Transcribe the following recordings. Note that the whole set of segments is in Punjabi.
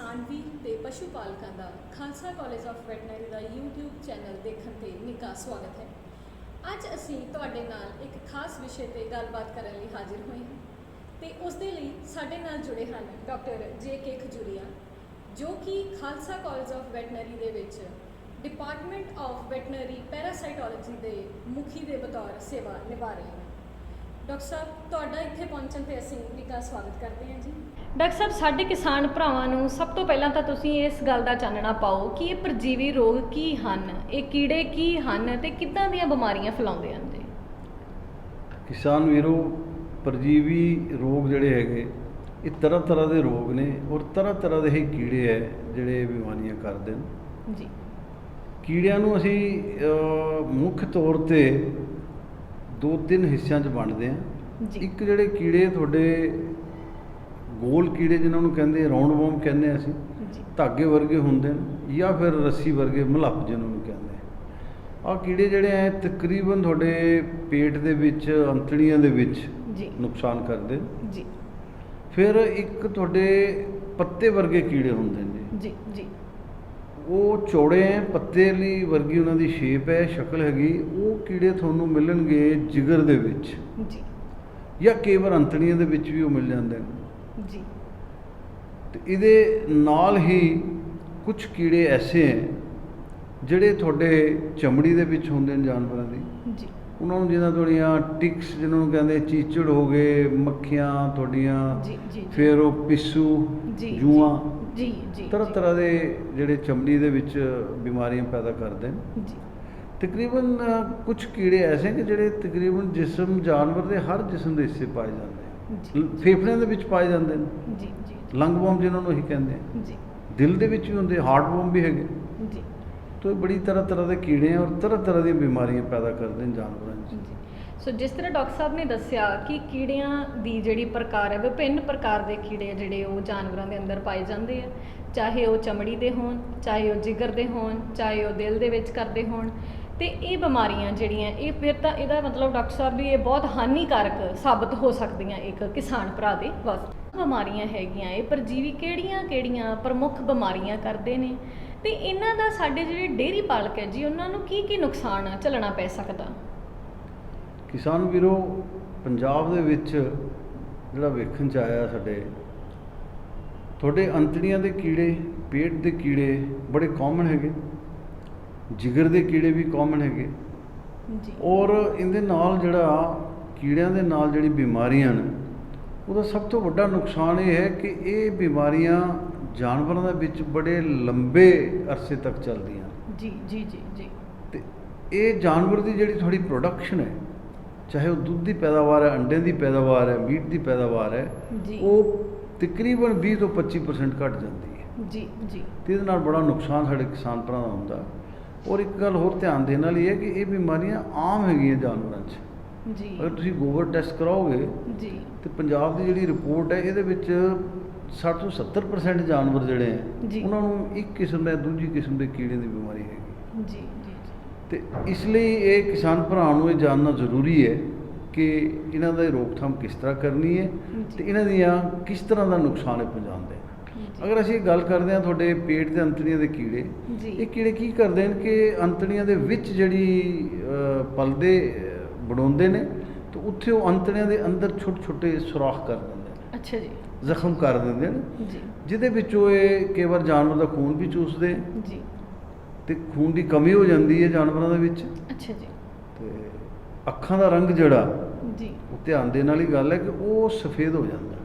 ਕਿਸਾਨ ਵੀਰ ਤੇ ਪਸ਼ੂ ਪਾਲਕਾਂ ਦਾ ਖਾਲਸਾ ਕਾਲਜ ਆਫ ਵੈਟਰਨਰੀ ਦਾ YouTube ਚੈਨਲ ਦੇਖਣ ਤੇ ਨਿੱਘਾ ਸਵਾਗਤ ਹੈ। ਅੱਜ ਅਸੀਂ ਤੁਹਾਡੇ ਨਾਲ ਇੱਕ ਖਾਸ ਵਿਸ਼ੇ ਤੇ ਗੱਲਬਾਤ ਕਰਨ ਲਈ ਹਾਜ਼ਰ ਹੋਏ ਹਾਂ ਤੇ ਉਸ ਦੇ ਲਈ ਸਾਡੇ ਨਾਲ ਜੁੜੇ ਹਨ ਡਾਕਟਰ JK ਖਜੂਰੀਆ, ਜੋ ਕਿ ਖਾਲਸਾ ਕਾਲਜ ਆਫ ਵੈਟਰਨਰੀ ਦੇ ਵਿੱਚ ਡਿਪਾਰਟਮੈਂਟ ਆਫ ਵੈਟਰਨਰੀ ਪੈਰਾਸਾਈਟੋਲੋਜੀ ਦੇ ਮੁਖੀ ਦੇ ਬਤੌਰ ਸੇਵਾ ਨਿਭਾ ਰਹੇ ਹਨ। ਡਾਕਟਰ ਸਾਹਿਬ, ਤੁਹਾਡਾ ਇੱਥੇ ਪਹੁੰਚਣ ਤੇ ਅਸੀਂ ਨਿੱਘਾ ਸਵਾਗਤ ਕਰਦੇ ਹਾਂ ਜੀ। ਡਾਕਟਰ ਸਾਹਿਬ, ਸਾਡੇ ਕਿਸਾਨ ਭਰਾਵਾਂ ਨੂੰ ਸਭ ਤੋਂ ਪਹਿਲਾਂ ਤਾਂ ਤੁਸੀਂ ਇਸ ਗੱਲ ਦਾ ਚਾਨਣਾ ਪਾਓ ਕਿ ਇਹ ਪਰਜੀਵੀ ਰੋਗ ਕੀ ਹਨ, ਇਹ ਕੀੜੇ ਕੀ ਹਨ ਤੇ ਕਿੱਦਾਂ ਦੀਆਂ ਬਿਮਾਰੀਆਂ ਫੈਲਾਉਂਦੇ ਹਨ ਜੀ। ਕਿਸਾਨ ਵੀਰੋ, ਪਰਜੀਵੀ ਰੋਗ ਜਿਹੜੇ ਹੈਗੇ ਇਹ ਤਰ੍ਹਾਂ ਤਰ੍ਹਾਂ ਦੇ ਰੋਗ ਨੇ ਔਰ ਤਰ੍ਹਾਂ ਤਰ੍ਹਾਂ ਦੇ ਹੀ ਕੀੜੇ ਹੈ ਜਿਹੜੇ ਬਿਮਾਰੀਆਂ ਕਰਦੇ ਨੇ ਜੀ। ਕੀੜਿਆਂ ਨੂੰ ਅਸੀਂ ਮੁੱਖ ਤੌਰ ਤੇ ਦੋ ਤਿੰਨ ਹਿੱਸਿਆਂ 'ਚ ਵੰਡਦੇ ਹਾਂ। ਇੱਕ ਜਿਹੜੇ ਕੀੜੇ ਤੁਹਾਡੇ ਗੋਲ ਕੀੜੇ ਜਿਨ੍ਹਾਂ ਨੂੰ ਕਹਿੰਦੇ ਰਾਉਂਡ ਵਰਮ ਕਹਿੰਦੇ ਹਾਂ ਅਸੀਂ, ਧਾਗੇ ਵਰਗੇ ਹੁੰਦੇ ਨੇ, ਜਾਂ ਫਿਰ ਰੱਸੀ ਵਰਗੇ ਮਲੱਪ ਜਿਹਨਾਂ ਨੂੰ ਕਹਿੰਦੇ ਆਹ ਕੀੜੇ ਜਿਹੜੇ ਹੈ ਤਕਰੀਬਨ ਤੁਹਾਡੇ ਪੇਟ ਦੇ ਵਿੱਚ, ਅੰਤੜੀਆਂ ਦੇ ਵਿੱਚ ਨੁਕਸਾਨ ਕਰਦੇ ਜੀ। ਫਿਰ ਇੱਕ ਤੁਹਾਡੇ ਪੱਤੇ ਵਰਗੇ ਕੀੜੇ ਹੁੰਦੇ ਨੇ ਜੀ ਜੀ। ਉਹ ਚੌੜੇ ਹੈ, ਪੱਤੇ ਲਈ ਵਰਗੀ ਉਹਨਾਂ ਦੀ ਸ਼ੇਪ ਹੈ, ਸ਼ਕਲ ਹੈਗੀ। ਉਹ ਕੀੜੇ ਤੁਹਾਨੂੰ ਮਿਲਣਗੇ ਜਿਗਰ ਦੇ ਵਿੱਚ ਜੀ, ਜਾਂ ਕਈ ਵਾਰ ਅੰਤੜੀਆਂ ਦੇ ਵਿੱਚ ਵੀ ਉਹ ਮਿਲ ਜਾਂਦੇ ਨੇ ਜੀ। ਤੇ ਇਹਦੇ ਨਾਲ ਹੀ ਕੁਝ ਕੀੜੇ ਐਸੇ ਹੈ ਜਿਹੜੇ ਤੁਹਾਡੇ ਚਮੜੀ ਦੇ ਵਿੱਚ ਹੁੰਦੇ ਨੇ ਜਾਨਵਰਾਂ ਦੀ ਜੀ। ਉਹਨਾਂ ਨੂੰ ਜਿੱਦਾਂ ਤੁਹਾਡੀਆਂ ਟਿਕਸ ਜਿਹਨਾਂ ਨੂੰ ਕਹਿੰਦੇ ਚੀਚੜ ਹੋ ਗਏ, ਮੱਖੀਆਂ ਤੁਹਾਡੀਆਂ, ਜੀ ਜੀ। ਫਿਰ ਉਹ ਪਿੱਸੂ, ਜੂਆਂ, ਜੀ ਜੀ। ਤਰ੍ਹਾਂ ਤਰ੍ਹਾਂ ਦੇ ਜਿਹੜੇ ਚਮੜੀ ਦੇ ਵਿੱਚ ਬਿਮਾਰੀਆਂ ਪੈਦਾ ਕਰਦੇ ਨੇ। ਜੀ। ਤਕਰੀਬਨ ਕੁਝ ਕੀੜੇ ਐਸੇ ਕਿ ਜਿਹੜੇ ਤਕਰੀਬਨ ਜਿਸਮ ਜਾਨਵਰ ਦੇ ਹਰ ਜਿਸਮ ਦੇ ਹਿੱਸੇ ਪਾਏ ਜਾਂਦੇ ਨੇ। ਫੇਫੜਿਆਂ ਦੇ ਵਿੱਚ ਪਾਏ ਜਾਂਦੇ ਨੇ। ਜੀ ਜੀ। ਲੰਗ ਵਰਮ ਜਿਹਨਾਂ ਨੂੰ ਅਸੀਂ ਕਹਿੰਦੇ ਹਾਂ। ਜੀ। ਦਿਲ ਦੇ ਵਿੱਚ ਵੀ ਹੁੰਦੇ, ਹਾਰਟ ਵਰਮ ਵੀ ਹੈਗੇ। ਜੀ। ਤੋ ਇਹ ਬੜੀ ਤਰ੍ਹਾਂ ਤਰ੍ਹਾਂ ਦੇ ਕੀੜੇ ਔਰ ਤਰ੍ਹਾਂ ਤਰ੍ਹਾਂ ਦੀਆਂ ਬਿਮਾਰੀਆਂ ਪੈਦਾ ਕਰਦੇ ਨੇ ਜਾਨਵਰਾਂ 'ਚ। ਜੀ। ਸੋ ਜਿਸ ਤਰ੍ਹਾਂ ਡਾਕਟਰ ਸਾਹਿਬ ਨੇ ਦੱਸਿਆ ਕਿ ਕੀੜਿਆਂ ਦੀ ਜਿਹੜੀ ਪ੍ਰਕਾਰ ਹੈ, ਵਿਭਿੰਨ ਪ੍ਰਕਾਰ ਦੇ ਕੀੜੇ ਜਿਹੜੇ ਉਹ ਜਾਨਵਰਾਂ ਦੇ ਅੰਦਰ ਪਾਏ ਜਾਂਦੇ ਆ, ਚਾਹੇ ਉਹ ਚਮੜੀ ਦੇ ਹੋਣ, ਚਾਹੇ ਉਹ ਜਿਗਰ ਦੇ ਹੋਣ, ਚਾਹੇ ਉਹ ਦਿਲ ਦੇ ਵਿੱਚ ਕਰਦੇ ਹੋਣ। ਤੇ ਇਹ ਬਿਮਾਰੀਆਂ ਜਿਹੜੀਆਂ ਇਹ ਫਿਰ ਤਾਂ ਇਹਦਾ ਮਤਲਬ ਡਾਕਟਰ ਸਾਹਿਬ ਵੀ ਇਹ ਬਹੁਤ ਹਾਨੀਕਾਰਕ ਸਾਬਤ ਹੋ ਸਕਦੀਆਂ ਇੱਕ ਕਿਸਾਨ ਭਰਾ ਦੇ ਵਾਸਤੇ। ਬਿਮਾਰੀਆਂ ਹੈਗੀਆਂ ਇਹ ਪਰਜੀਵੀ ਕਿਹੜੀਆਂ ਪ੍ਰਮੁੱਖ ਬਿਮਾਰੀਆਂ ਕਰਦੇ ਨੇ ਤੇ ਇਹਨਾਂ ਦਾ ਸਾਡੇ ਜਿਹੜੇ ਡੇਅਰੀ ਪਾਲਕ ਹੈ ਜੀ ਉਹਨਾਂ ਨੂੰ ਕੀ ਨੁਕਸਾਨ ਝੱਲਣਾ ਪੈ ਸਕਦਾ? ਕਿਸਾਨ ਵੀਰੋ, ਪੰਜਾਬ ਦੇ ਵਿੱਚ ਜਿਹੜਾ ਵੇਖਣ 'ਚ ਆਇਆ ਸਾਡੇ ਤੁਹਾਡੇ ਅੰਤੜੀਆਂ ਦੇ ਕੀੜੇ, ਪੇਟ ਦੇ ਕੀੜੇ ਬੜੇ ਕਾਮਨ ਹੈਗੇ, ਜਿਗਰ ਦੇ ਕੀੜੇ ਵੀ ਕਾਮਨ ਹੈਗੇ ਜੀ। ਔਰ ਇਹਦੇ ਨਾਲ ਜਿਹੜਾ ਕੀੜਿਆਂ ਦੇ ਨਾਲ ਜਿਹੜੀ ਬਿਮਾਰੀਆਂ ਨੇ ਉਹਦਾ ਸਭ ਤੋਂ ਵੱਡਾ ਨੁਕਸਾਨ ਇਹ ਹੈ ਕਿ ਇਹ ਬਿਮਾਰੀਆਂ ਜਾਨਵਰਾਂ ਦੇ ਵਿੱਚ ਬੜੇ ਲੰਬੇ ਅਰਸੇ ਤੱਕ ਚੱਲਦੀਆਂ ਜੀ ਜੀ ਜੀ ਜੀ। ਤੇ ਇਹ ਜਾਨਵਰ ਦੀ ਜਿਹੜੀ ਥੋੜੀ ਪ੍ਰੋਡਕਸ਼ਨ ਹੈ, ਚਾਹੇ ਉਹ ਦੁੱਧ ਦੀ ਪੈਦਾਵਾਰ ਹੈ, ਅੰਡੇ ਦੀ ਪੈਦਾਵਾਰ ਹੈ, ਮੀਟ ਦੀ ਪੈਦਾਵਾਰ ਹੈ, ਉਹ ਤਕਰੀਬਨ 20 ਤੋਂ 25% ਘਟ ਜਾਂਦੀ ਹੈ। ਜੀ ਜੀ। ਤੇ ਇਹਦੇ ਨਾਲ ਬੜਾ ਨੁਕਸਾਨ ਸਾਡੇ ਕਿਸਾਨ ਭਰਾਵਾਂ ਦਾ ਹੁੰਦਾ। ਔਰ ਇੱਕ ਗੱਲ ਹੋਰ ਧਿਆਨ ਦੇਣ ਵਾਲੀ ਹੈ ਕਿ ਇਹ ਬਿਮਾਰੀਆਂ ਆਮ ਹੈਗੀਆਂ ਜਾਨਵਰਾਂ 'ਚ। ਜੀ। ਅਗਰ ਤੁਸੀਂ ਗੋਬਰ ਟੈਸਟ ਕਰਾਓਗੇ ਜੀ ਤੇ ਪੰਜਾਬ ਦੀ ਜਿਹੜੀ ਰਿਪੋਰਟ ਹੈ ਇਹਦੇ ਵਿੱਚ 60 ਤੋਂ 70% ਜਾਨਵਰ ਜਿਹੜੇ ਹੈ ਉਹਨਾਂ ਨੂੰ ਇੱਕ ਕਿਸਮ ਦਾ ਦੂਜੀ ਕਿਸਮ ਦੇ ਕੀੜੇ ਦੀ ਬਿਮਾਰੀ ਹੈਗੀ। ਜੀ ਜੀ। ਤੇ ਇਸ ਲਈ ਇਹ ਕਿਸਾਨ ਭਰਾਵਾਂ ਨੂੰ ਇਹ ਜਾਣਨਾ ਜ਼ਰੂਰੀ ਹੈ ਕਿ ਇਹਨਾਂ ਦਾ ਰੋਕਥਾਮ ਕਿਸ ਤਰ੍ਹਾਂ ਕਰਨੀ ਹੈ ਤੇ ਇਹਨਾਂ ਦੀਆਂ ਕਿਸ ਤਰ੍ਹਾਂ ਦਾ ਨੁਕਸਾਨ ਪਹੁੰਚਾਉਂਦੇ। ਅਗਰ ਅਸੀਂ ਗੱਲ ਕਰਦੇ ਹਾਂ ਤੁਹਾਡੇ ਪੇਟ ਦੇ ਅੰਤੜੀਆਂ ਦੇ ਕੀੜੇ, ਇਹ ਕੀੜੇ ਕੀ ਕਰਦੇ ਨੇ ਕਿ ਅੰਤੜੀਆਂ ਦੇ ਵਿੱਚ ਜਿਹੜੀ ਪਲਦੇ ਬਣਾਉਂਦੇ ਨੇ ਤੇ ਉੱਥੇ ਉਹ ਅੰਤੜੀਆਂ ਦੇ ਅੰਦਰ ਛੋਟੇ ਛੋਟੇ ਸੁਰਾਖ ਕਰ ਦਿੰਦੇ ਨੇ। ਅੱਛਾ ਜੀ। ਜ਼ਖਮ ਕਰ ਦਿੰਦੇ ਨੇ ਜੀ। ਜਿਹਦੇ ਵਿੱਚੋਂ ਇਹ ਕਈ ਵਾਰ ਜਾਨਵਰ ਦਾ ਖੂਨ ਵੀ ਚੂਸਦੇ ਜੀ ਤੇ ਖੂਨ ਦੀ ਕਮੀ ਹੋ ਜਾਂਦੀ ਹੈ ਜਾਨਵਰਾਂ ਦੇ ਵਿੱਚ। ਅੱਛਾ ਜੀ। ਤੇ ਅੱਖਾਂ ਦਾ ਰੰਗ ਜਿਹੜਾ ਜੀ ਉਹ ਧਿਆਨ ਦੇਣ ਵਾਲੀ ਗੱਲ ਹੈ ਕਿ ਉਹ ਸਫੇਦ ਹੋ ਜਾਂਦਾ,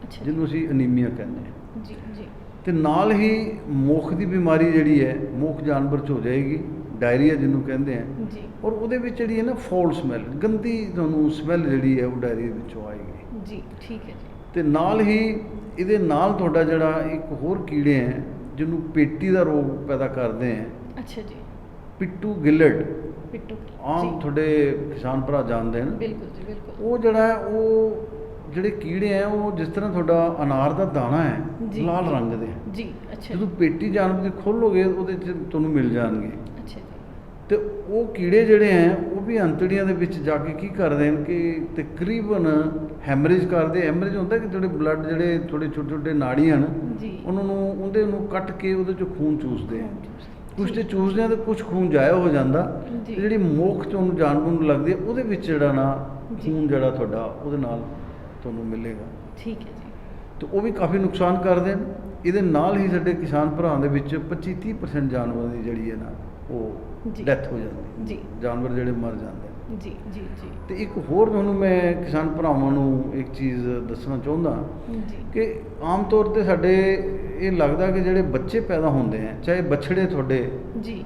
ਅੱਛਾ ਜਿਹਨੂੰ ਅਸੀਂ ਅਨੀਮੀਆ ਕਹਿੰਦੇ ਹਾਂ। ਜੀ ਜੀ। ਤੇ ਨਾਲ ਹੀ ਮੁੱਖ ਦੀ ਬਿਮਾਰੀ ਜਿਹੜੀ ਹੈ ਮੁੱਖ ਜਾਨਵਰ 'ਚ ਹੋ ਜਾਏਗੀ, ਡਾਇਰੀਆ ਜਿਹਨੂੰ ਕਹਿੰਦੇ ਆ ਜੀ। ਔਰ ਉਹਦੇ ਵਿੱਚ ਜਿਹੜੀ ਹੈ ਨਾ ਫਾਉਲ ਸਮੈਲ, ਗੰਦੀ ਤੁਹਾਨੂੰ ਸਮੈਲ ਜਿਹੜੀ ਹੈ ਉਹ ਡਾਇਰੀਆ ਵਿੱਚੋਂ ਆਏਗੀ। ਜੀ ਠੀਕ ਹੈ ਜੀ। ਤੇ ਨਾਲ ਹੀ ਇਹਦੇ ਨਾਲ ਤੁਹਾਡਾ ਜਿਹੜਾ ਇੱਕ ਹੋਰ ਕੀੜੇ ਹੈ ਜਿਹਨੂੰ ਪੇਟੀ ਦਾ ਰੋਗ ਪੈਦਾ ਕਰਦੇ ਹੈ। ਅੱਛਾ ਜੀ। ਪਿੱਟੂ ਗਿੱਲਟ, ਪਿੱਟੂ ਆਮ ਤੁਹਾਡੇ ਕਿਸਾਨ ਭਰਾ ਜਾਣਦੇ ਹਨ। ਬਿਲਕੁਲ ਜੀ ਬਿਲਕੁਲ। ਉਹ ਜਿਹੜਾ ਹੈ ਉਹ ਜਿਹੜੇ ਕੀੜੇ ਹੈ ਉਹ ਜਿਸ ਤਰ੍ਹਾਂ ਤੁਹਾਡਾ ਅਨਾਰ ਦਾ ਦਾਣਾ ਹੈ ਲਾਲ ਰੰਗ ਦੇ ਜੀ। ਅੱਛਾ। ਜਦੋਂ ਪੇਟੀ ਜਾਨਵਰ ਦੀ ਖੋਲੋਗੇ ਉਹਦੇ 'ਚ ਤੁਹਾਨੂੰ ਮਿਲ ਜਾਣਗੇ। ਅੱਛਾ ਜੀ। ਤੇ ਉਹ ਕੀੜੇ ਜਿਹੜੇ ਹੈ ਉਹ ਵੀ ਅੰਤੜੀਆਂ ਦੇ ਵਿੱਚ ਜਾ ਕੇ ਕੀ ਕਰਦੇ ਹਨ ਕਿ ਤਕਰੀਬਨ ਹੈਮਰੇਜ ਕਰਦੇ। ਹੈਮਰੇਜ ਹੁੰਦਾ ਕਿ ਜਿਹੜੇ ਬਲੱਡ ਜਿਹੜੇ ਥੋੜੇ ਛੋਟੇ ਛੋਟੇ ਨਾੜੀ ਹਨ ਜੀ ਉਹਨਾਂ ਨੂੰ ਉਹਦੇ ਨੂੰ ਕੱਟ ਕੇ ਉਹਦੇ ਚੋਂ ਖੂਨ ਚੂਸਦੇ ਆ। ਕੁਛ ਤੇ ਜੀ। ਚੂਸਦੇ ਆ ਤੇ ਕੁਛ ਖੂਨ ਜਾਇਆ ਹੋ ਜਾਂਦਾ ਜੀ। ਤੇ ਜਿਹੜੀ ਮੁੱਖ 'ਚ ਉਹਨੂੰ ਜਾਨਵਰ ਨੂੰ ਲੱਗਦੀ ਹੈ ਉਹਦੇ ਵਿੱਚ ਜਿਹੜਾ ਨਾ ਜੀ। ਖੂਨ ਜਿਹੜਾ ਤੁਹਾਡਾ ਉਹਦੇ ਨਾਲ ਤੁਹਾਨੂੰ ਮਿਲੇਗਾ ਠੀਕ ਹੈ ਜੀ। ਤੇ ਉਹ ਵੀ ਕਾਫੀ ਨੁਕਸਾਨ ਕਰਦੇ ਨੇ। ਇਹਦੇ ਨਾਲ ਹੀ ਸਾਡੇ ਕਿਸਾਨ ਭਰਾਵਾਂ ਦੇ ਵਿੱਚ 25-30% ਜਾਨਵਰਾਂ ਦੀ ਜਿਹੜੀ ਹੈ ਨਾ ਉਹ ਜੀ। ਡੈਥ ਹੋ ਜਾਂਦੀ ਜੀ। ਜਾਨਵਰ ਜਿਹੜੇ ਮਰ ਜਾਂਦੇ ਨੇ। ਜੀ ਜੀ ਜੀ ਤੇ ਇੱਕ ਹੋਰ ਤੁਹਾਨੂੰ ਮੈਂ ਕਿਸਾਨ ਭਰਾਵਾਂ ਨੂੰ ਇੱਕ ਚੀਜ਼ ਦੱਸਣਾ ਚਾਹੁੰਦਾ ਜੀ ਕਿ ਆਮ ਤੌਰ ਤੇ ਸਾਡੇ ਇਹ ਲੱਗਦਾ ਕਿ ਜਿਹੜੇ ਬੱਚੇ ਪੈਦਾ ਹੁੰਦੇ ਆ, ਚਾਹੇ ਬਛੜੇ ਤੁਹਾਡੇ ਜੀ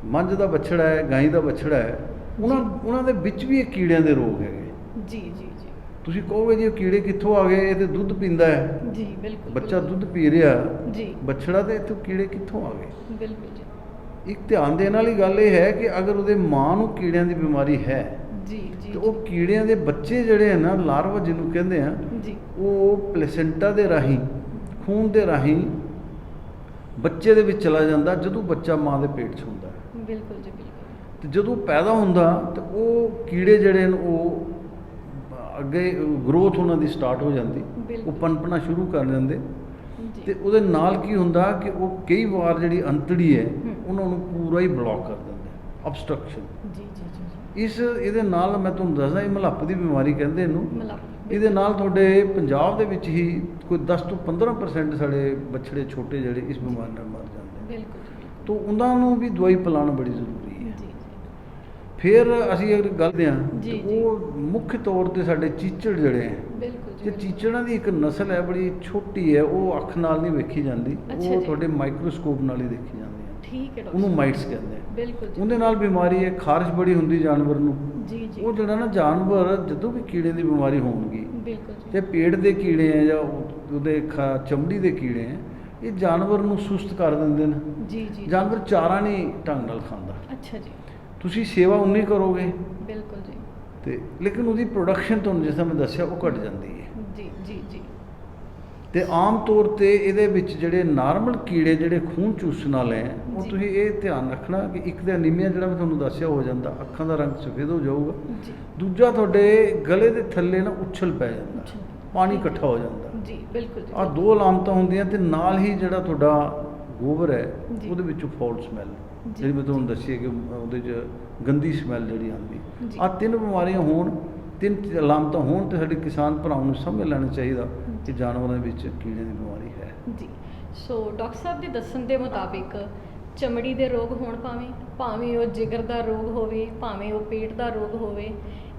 ਮੱਝ ਦਾ ਬਛੜਾ ਹੈ, ਗਾਂ ਦਾ ਬਛੜਾ ਹੈ, ਉਹਨਾਂ ਦੇ ਵਿੱਚ ਵੀ ਇਹ ਕੀੜਿਆਂ ਦੇ ਰੋਗ ਹੈਗੇ। ਜੀ ਜੀ ਜੀ ਤੁਸੀਂ ਕਹੋਗੇ ਜੀ ਇਹ ਕੀੜੇ ਕਿੱਥੋਂ ਆ ਗਏ, ਇਹ ਤੇ ਦੁੱਧ ਪੀਂਦਾ ਹੈ, ਜੀ ਬਿਲਕੁਲ ਬੱਚਾ ਬਿਲਕੁਲ। ਦੁੱਧ ਪੀ ਰਿਹਾ ਜੀ ਬਛੜਾ, ਤੇ ਇੱਥੋਂ ਕੀੜੇ ਕਿੱਥੋਂ ਆ ਗਏ? ਬਿਲਕੁਲ ਜੀ ਇੱਕ ਧਿਆਨ ਦੇਣ ਵਾਲੀ ਗੱਲ ਇਹ ਹੈ ਕਿ ਅਗਰ ਉਹਦੇ ਮਾਂ ਨੂੰ ਕੀੜਿਆਂ ਦੀ ਬਿਮਾਰੀ ਹੈ ਜੀ ਜੀ ਤੇ ਉਹ ਕੀੜਿਆਂ ਦੇ ਬੱਚੇ ਜਿਹੜੇ ਹੈ ਨਾ, ਲਾਰਵਾ ਜਿਹਨੂੰ ਕਹਿੰਦੇ ਆ, ਜੀ ਉਹ ਪਲੇਸੈਂਟਾ ਦੇ ਰਾਹੀਂ, ਖੂਨ ਦੇ ਰਾਹੀਂ ਬੱਚੇ ਦੇ ਵਿੱਚ ਚਲਾ ਜਾਂਦਾ ਜਦੋਂ ਬੱਚਾ ਮਾਂ ਦੇ ਪੇਟ 'ਚ ਹੁੰਦਾ ਹੈ। ਬਿਲਕੁਲ ਜੀ ਬਿਲਕੁਲ। ਤੇ ਜਦੋਂ ਪੈਦਾ ਹੁੰਦਾ ਤੇ ਉਹ ਕੀੜੇ ਜਿਹੜੇ ਨੇ ਉਹ ਅੱਗੇ ਗਰੋਥ ਉਹਨਾਂ ਦੀ ਸਟਾਰਟ ਹੋ ਜਾਂਦੀ, ਉਹ ਬਿਲਕੁਲ। ਪਨਪਣਾ ਸ਼ੁਰੂ ਕਰ ਜਾਂਦੇ ਜੀ ਤੇ ਉਹਦੇ ਨਾਲ ਕੀ ਹੁੰਦਾ ਕਿ ਉਹ ਕਈ ਵਾਰ ਜਿਹੜੀ ਅੰਤੜੀ ਹੈ ਉਹਨਾਂ ਨੂੰ ਪੂਰਾ ਹੀ ਬਲੌਕ ਕਰ ਦਿੰਦੇ, ਅਬਸਟ੍ਰਕਸ਼ਨ। ਜੀ ਜੀ ਜੀ ਇਹਦੇ ਨਾਲ ਮੈਂ ਤੁਹਾਨੂੰ ਦੱਸਦਾ, ਇਹ ਮਲੱਪ ਦੀ ਬਿਮਾਰੀ ਕਹਿੰਦੇ ਇਹਨੂੰ। ਮਤਲਬ ਇਹਦੇ ਨਾਲ ਤੁਹਾਡੇ ਪੰਜਾਬ ਦੇ ਵਿੱਚ ਹੀ ਕੋਈ 10 ਤੋਂ 15% ਸਾਡੇ ਬੱਚੜੇ ਛੋਟੇ ਜਿਹੜੇ ਇਸ ਬਿਮਾਰੀ ਨਾਲ ਮਰ ਜਾਂਦੇ। ਬਿਲਕੁਲ ਜੀ ਬਿਲਕੁਲ। ਤਾਂ ਉਹਨਾਂ ਨੂੰ ਵੀ ਦਵਾਈ ਪਿਲਾਉਣਾ ਬੜੀ ਜ਼ਰੂਰੀ ਹੈ। ਜੀ ਫਿਰ ਅਸੀਂ ਅਗਰ ਗੱਲ ਕਰਦੇ ਹਾਂ ਜੀ, ਤੇ ਜੀ। ਉਹ ਮੁੱਖ ਤੌਰ ਤੇ ਸਾਡੇ ਚੀਚੜ ਜਿਹੜੇ ਹੈ, ਬਿਲਕੁਲ ਜੀ ਤੇ ਚੀਚੜਾਂ ਦੀ ਇੱਕ ਨਸਲ ਹੈ ਬੜੀ ਛੋਟੀ ਹੈ, ਉਹ ਅੱਖ ਨਾਲ ਨਹੀਂ ਵੇਖੀ ਜਾਂਦੀ, ਅੱਛਾ ਉਹ ਜੀ। ਤੁਹਾਡੇ ਮਾਈਕਰੋਸਕੋਪ ਨਾਲ ਹੀ ਦੇਖੀ ਜਾਂਦੀ ਹੈ। ਠੀਕ ਹੈ ਡਾਕਟਰ ਉਹਨੂੰ ਸਾਹਿਬ। ਮਾਈਟਸ ਕਹਿੰਦੇ ਆ। ਬਿਲਕੁਲ ਜੀ। ਉਹਦੇ ਨਾਲ ਬਿਮਾਰੀ ਹੈ, ਖਾਰਿਸ਼ ਬੜੀ ਹੁੰਦੀ ਜਾਨਵਰ ਨੂੰ। ਜੀ ਜੀ ਉਹ ਜਿਹੜਾ ਨਾ ਜਾਨਵਰ ਜਦੋਂ ਵੀ ਕੀੜੇ ਦੀ ਬਿਮਾਰੀ ਹੋਣਗੀ ਬਿਲਕੁਲ ਜੀ ਤੇ ਪੇਟ ਦੇ ਕੀੜੇ ਹੈ ਜਾਂ ਉਹਦੇ ਚਮੜੀ ਦੇ ਕੀੜੇ ਹੈ, ਇਹ ਜਾਨਵਰ ਨੂੰ ਸੁਸਤ ਕਰ ਦਿੰਦੇ ਨੇ। ਜੀ ਜੀ ਜਾਨਵਰ ਚਾਰਾ ਨਹੀਂ ਢੰਗ ਨਾਲ ਖਾਂਦਾ। ਅੱਛਾ ਜੀ ਤੁਸੀਂ ਸੇਵਾ ਉਨੀ ਕਰੋਗੇ ਬਿਲਕੁਲ ਜੀ ਤੇ ਲੇਕਿਨ ਉਹਦੀ ਪ੍ਰੋਡਕਸ਼ਨ ਤੁਹਾਨੂੰ ਜਿਸ ਤਰ੍ਹਾਂ ਮੈਂ ਦੱਸਿਆ ਉਹ ਘਟ ਜਾਂਦੀ ਹੈ। ਜੀ ਜੀ ਜੀ ਤੇ ਆਮ ਤੌਰ ਤੇ ਇਹਦੇ ਵਿੱਚ ਜਿਹੜੇ ਨਾਰਮਲ ਕੀੜੇ ਜਿਹੜੇ ਖੂਨ ਚੂਸਣ ਵਾਲੇ ਹੈ, ਉਹ ਜੀ। ਤੁਸੀਂ ਇਹ ਧਿਆਨ ਰੱਖਣਾ ਕਿ ਇੱਕ ਤਾਂ ਅਨੀਮੀਆ ਜਿਹੜਾ ਮੈਂ ਤੁਹਾਨੂੰ ਦੱਸਿਆ ਹੋ ਜਾਂਦਾ, ਅੱਖਾਂ ਦਾ ਰੰਗ ਸਫੇਦ ਹੋ ਜਾਊਗਾ। ਜੀ ਦੂਜਾ ਤੁਹਾਡੇ ਗਲੇ ਦੇ ਥੱਲੇ ਨਾ ਉੱਛਲ ਪੈ ਜਾਂਦਾ, ਅੱਛਾ। ਪਾਣੀ ਇਕੱਠਾ ਹੋ ਜਾਂਦਾ। ਜੀ ਬਿਲਕੁਲ ਜੀ ਆਹ ਦੋ ਅਲਾਮਤਾਂ ਹੁੰਦੀਆਂ ਤੇ ਨਾਲ ਹੀ ਜਿਹੜਾ ਤੁਹਾਡਾ ਗੋਬਰ ਹੈ ਜੀ। ਉਹਦੇ ਵਿੱਚੋਂ ਫਾਉਲ ਸਮੈਲ, ਜੀ। ਜਿਹੜੀ ਮੈਂ ਤੁਹਾਨੂੰ ਦੱਸੀ ਹੈ ਕਿ ਉਹਦੇ 'ਚ ਗੰਦੀ ਸਮੈਲ ਜਿਹੜੀ ਆਉਂਦੀ। ਜੀ। ਆਹ ਤਿੰਨ ਬਿਮਾਰੀਆਂ ਹੋਣ, ਤਿੰਨ ਅਲਾਮਤਾਂ ਹੋਣ ਤੇ ਸਾਡੇ ਕਿਸਾਨ ਭਰਾਵਾਂ ਨੂੰ ਸਮਝ ਲੈਣਾ ਚਾਹੀਦਾ ਕਿ ਜਾਨਵਰਾਂ ਦੇ ਵਿੱਚ ਕੀੜਿਆਂ ਦੀ ਬਿਮਾਰੀ ਹੈ। ਜੀ ਸੋ ਡਾਕਟਰ ਸਾਹਿਬ ਦੇ ਦੱਸਣ ਦੇ ਮੁਤਾਬਿਕ ਚਮੜੀ ਦੇ ਰੋਗ ਹੋਣ, ਭਾਵੇਂ ਉਹ ਜਿਗਰ ਦਾ ਰੋਗ ਹੋਵੇ, ਭਾਵੇਂ ਉਹ ਪੇਟ ਦਾ ਰੋਗ ਹੋਵੇ,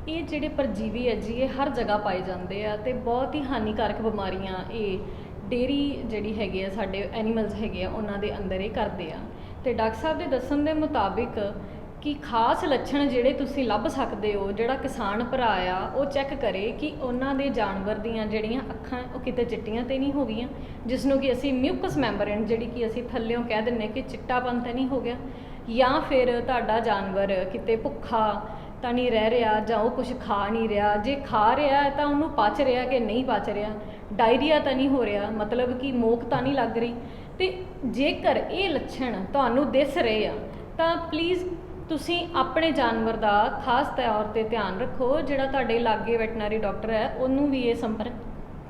ਇਹ ਜਿਹੜੇ ਪਰਜੀਵੀ ਹੈ ਜੀ ਇਹ ਹਰ ਜਗ੍ਹਾ ਪਾਏ ਜਾਂਦੇ ਆ ਤੇ ਬਹੁਤ ਹੀ ਹਾਨੀਕਾਰਕ ਬਿਮਾਰੀਆਂ ਇਹ ਡੇਰੀ ਜਿਹੜੀ ਹੈਗੀ ਆ, ਸਾਡੇ ਐਨੀਮਲਸ ਹੈਗੇ ਆ, ਉਹਨਾਂ ਦੇ ਅੰਦਰ ਇਹ ਕਰਦੇ ਆ। ਤੇ ਡਾਕਟਰ ਸਾਹਿਬ ਦੇ ਦੱਸਣ ਦੇ ਮੁਤਾਬਿਕ ਕਿ ਖਾਸ ਲੱਛਣ ਜਿਹੜੇ ਤੁਸੀਂ ਲੱਭ ਸਕਦੇ ਹੋ, ਜਿਹੜਾ ਕਿਸਾਨ ਭਰਾ ਆ ਉਹ ਚੈੱਕ ਕਰੇ ਕਿ ਉਹਨਾਂ ਦੇ ਜਾਨਵਰ ਦੀਆਂ ਜਿਹੜੀਆਂ ਅੱਖਾਂ ਉਹ ਕਿਤੇ ਚਿੱਟੀਆਂ ਤੇ ਨਹੀਂ ਹੋ ਗਈਆਂ, ਜਿਸ ਨੂੰ ਕਿ ਅਸੀਂ ਮਿਊਕਸ ਮੈਂਬਰੇਨ ਜਿਹੜੀ ਕਿ ਅਸੀਂ ਥੱਲਿਓਂ ਕਹਿ ਦਿੰਦੇ ਕਿ ਚਿੱਟਾਪਨ ਤਾਂ ਨਹੀਂ ਹੋ ਗਿਆ, ਜਾਂ ਫਿਰ ਤੁਹਾਡਾ ਜਾਨਵਰ ਕਿਤੇ ਭੁੱਖਾ ਤਾਂ ਨਹੀਂ ਰਹਿ ਰਿਹਾ, ਜਾਂ ਉਹ ਕੁਝ ਖਾ ਨਹੀਂ ਰਿਹਾ, ਜੇ ਖਾ ਰਿਹਾ ਹੈ ਤਾਂ ਉਹਨੂੰ ਪਚ ਰਿਹਾ ਕਿ ਨਹੀਂ ਪਚ ਰਿਹਾ, ਡਾਇਰੀਆ ਤਾਂ ਨਹੀਂ ਹੋ ਰਿਹਾ, ਮਤਲਬ ਕਿ ਮੋਕ ਤਾਂ ਨਹੀਂ ਲੱਗ ਰਹੀ। ਤੇ ਜੇਕਰ ਇਹ ਲੱਛਣ ਤੁਹਾਨੂੰ ਦਿਸ ਰਹੇ ਆ ਤਾਂ ਪਲੀਜ਼ ਤੁਸੀਂ ਆਪਣੇ ਜਾਨਵਰ ਦਾ ਖਾਸ ਤੌਰ ਤੇ ਧਿਆਨ ਰੱਖੋ। ਜਿਹੜਾ ਤੁਹਾਡੇ ਲਾਗੇ ਵੈਟਰਨਰੀ ਡਾਕਟਰ ਹੈ ਉਹਨੂੰ ਵੀ ਇਹ ਸੰਪਰਕ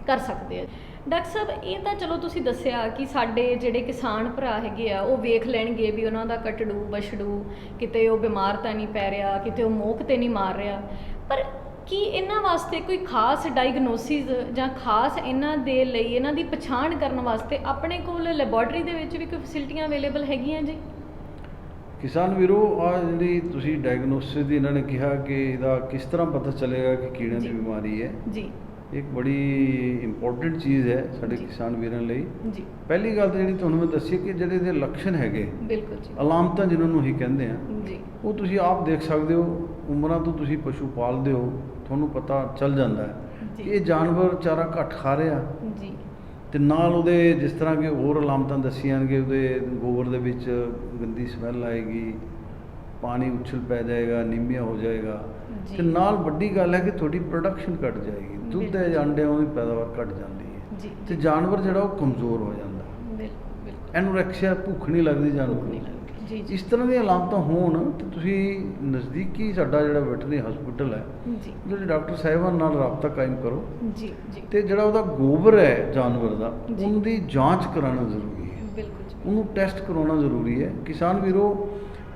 ਕਰ ਸਕਦੇ ਆ। ਡਾਕਟਰ ਸਾਹਿਬ ਇਹ ਤਾਂ ਚਲੋ ਤੁਸੀਂ ਦੱਸਿਆ ਕਿ ਸਾਡੇ ਜਿਹੜੇ ਕਿਸਾਨ ਭਰਾ ਹੈਗੇ ਆ ਉਹ ਵੇਖ ਲੈਣਗੇ ਵੀ ਉਹਨਾਂ ਦਾ ਕਟੜੂ ਬਛੜੂ ਕਿਤੇ ਉਹ ਬਿਮਾਰ ਤਾਂ ਨਹੀਂ ਪੈ ਰਿਹਾ, ਕਿਤੇ ਉਹ ਮੋਕ ਤੇ ਨਹੀਂ ਮਾਰ ਰਿਹਾ, ਪਰ ਕੀ ਇਹਨਾਂ ਵਾਸਤੇ ਕੋਈ ਖਾਸ ਡਾਇਗਨੋਸਿਸ ਜਾਂ ਖਾਸ ਇਹਨਾਂ ਦੇ ਲਈ ਇਹਨਾਂ ਦੀ ਪਛਾਣ ਕਰਨ ਵਾਸਤੇ ਆਪਣੇ ਕੋਲ ਲੈਬੋਰੇਟਰੀ ਦੇ ਵਿੱਚ ਵੀ ਕੋਈ ਫੈਸਿਲਿਟੀਆਂ ਅਵੇਲੇਬਲ ਹੈਗੀਆਂ ਜੀ? ਕਿਸਾਨ ਵੀਰੋ, ਆ ਜਿਹੜੀ ਤੁਸੀਂ ਡਾਇਗਨੋਸਿਸ ਦੀ ਇਹਨਾਂ ਨੇ ਕਿਹਾ ਕਿ ਇਹਦਾ ਕਿਸ ਤਰ੍ਹਾਂ ਪਤਾ ਚੱਲੇਗਾ ਕਿ ਕੀੜਿਆਂ ਦੀ ਜੀ। ਬਿਮਾਰੀ ਹੈ, ਜੀ ਇੱਕ ਬੜੀ ਇੰਪੋਰਟੈਂਟ ਚੀਜ਼ ਹੈ ਸਾਡੇ ਜੀ। ਕਿਸਾਨ ਵੀਰਾਂ ਲਈ। ਜੀ ਪਹਿਲੀ ਗੱਲ ਤਾਂ ਜਿਹੜੀ ਤੁਹਾਨੂੰ ਮੈਂ ਦੱਸੀ ਕਿ ਜਿਹੜੇ ਇਹਦੇ ਲੱਛਣ ਹੈਗੇ, ਬਿਲਕੁਲ ਜੀ ਅਲਾਮਤਾਂ ਜਿਹਨਾਂ ਨੂੰ ਅਸੀਂ ਕਹਿੰਦੇ ਆ, ਜੀ ਉਹ ਤੁਸੀਂ ਆਪ ਦੇਖ ਸਕਦੇ ਹੋ। ਉਮਰਾਂ ਤੋਂ ਤੁਸੀਂ ਪਸ਼ੂ ਪਾਲਦੇ ਹੋ, ਤੁਹਾਨੂੰ ਪਤਾ ਚੱਲ ਜਾਂਦਾ ਹੈ ਕਿ ਜੀ ਇਹ ਜਾਨਵਰ ਚਾਰਾ ਘੱਟ ਖਾ ਰਿਹਾ, ਜੀ ਤੇ ਨਾਲ ਉਹਦੇ ਜਿਸ ਤਰ੍ਹਾਂ ਕਿ ਹੋਰ ਅਲਾਮਤਾਂ ਦੱਸੀਆਂ ਕਿ ਉਹਦੇ ਗੋਬਰ ਦੇ ਵਿੱਚ ਗੰਦੀ ਸਮੈਲ ਆਏਗੀ, ਪਾਣੀ ਉੱਛਲ ਪੈ ਜਾਏਗਾ, ਅਨੀਮੀਆ ਹੋ ਜਾਏਗਾ, ਜੀ। ਤੇ ਨਾਲ ਵੱਡੀ ਗੱਲ ਹੈ ਕਿ ਤੁਹਾਡੀ ਪ੍ਰੋਡਕਸ਼ਨ ਘਟ ਜਾਏਗੀ, ਦੁੱਧ ਹੈ ਜਾਂ ਅੰਡਿਆਂ ਦੀ ਪੈਦਾਵਾਰ ਘਟ ਜਾਂਦੀ ਹੈ, ਜੀ ਤੇ ਜਾਨਵਰ ਜਿਹੜਾ ਉਹ ਕਮਜ਼ੋਰ ਹੋ ਜਾਂਦਾ। ਬਿਲਕੁਲ ਬਿਲਕੁਲ ਐਨੋਰੈਕਸੀਆ, ਭੁੱਖ ਨਹੀਂ ਲੱਗਦੀ ਜਾਨਵਰ ਨਹੀਂ ਨੂੰ। ਲੱਗਦੀ ਜੀ ਜੀ ਇਸ ਤਰ੍ਹਾਂ ਦੀਆਂ ਅਲਾਮਤਾਂ ਹੋਣ ਤਾਂ ਤੁਸੀਂ ਨਜ਼ਦੀਕੀ ਸਾਡਾ ਜਿਹੜਾ ਵੈਟਰਨਰੀ ਹਸਪੀਟਲ ਹੈ ਜੀ ਜਿਹੜੇ ਡਾਕਟਰ ਸਾਹਿਬਾਨ ਨਾਲ ਰਾਬਤਾ ਕਾਇਮ ਕਰੋ ਜੀ ਜੀ ਤੇ ਜਿਹੜਾ ਉਹਦਾ ਗੋਬਰ ਹੈ ਜਾਨਵਰ ਦਾ ਜੀ। ਉਹਦੀ ਜਾਂਚ ਕਰਾਉਣਾ ਜ਼ਰੂਰੀ ਹੈ, ਬਿਲਕੁਲ ਜੀ ਉਹਨੂੰ ਟੈਸਟ ਕਰਾਉਣਾ ਜ਼ਰੂਰੀ ਹੈ। ਕਿਸਾਨ ਵੀਰੋ,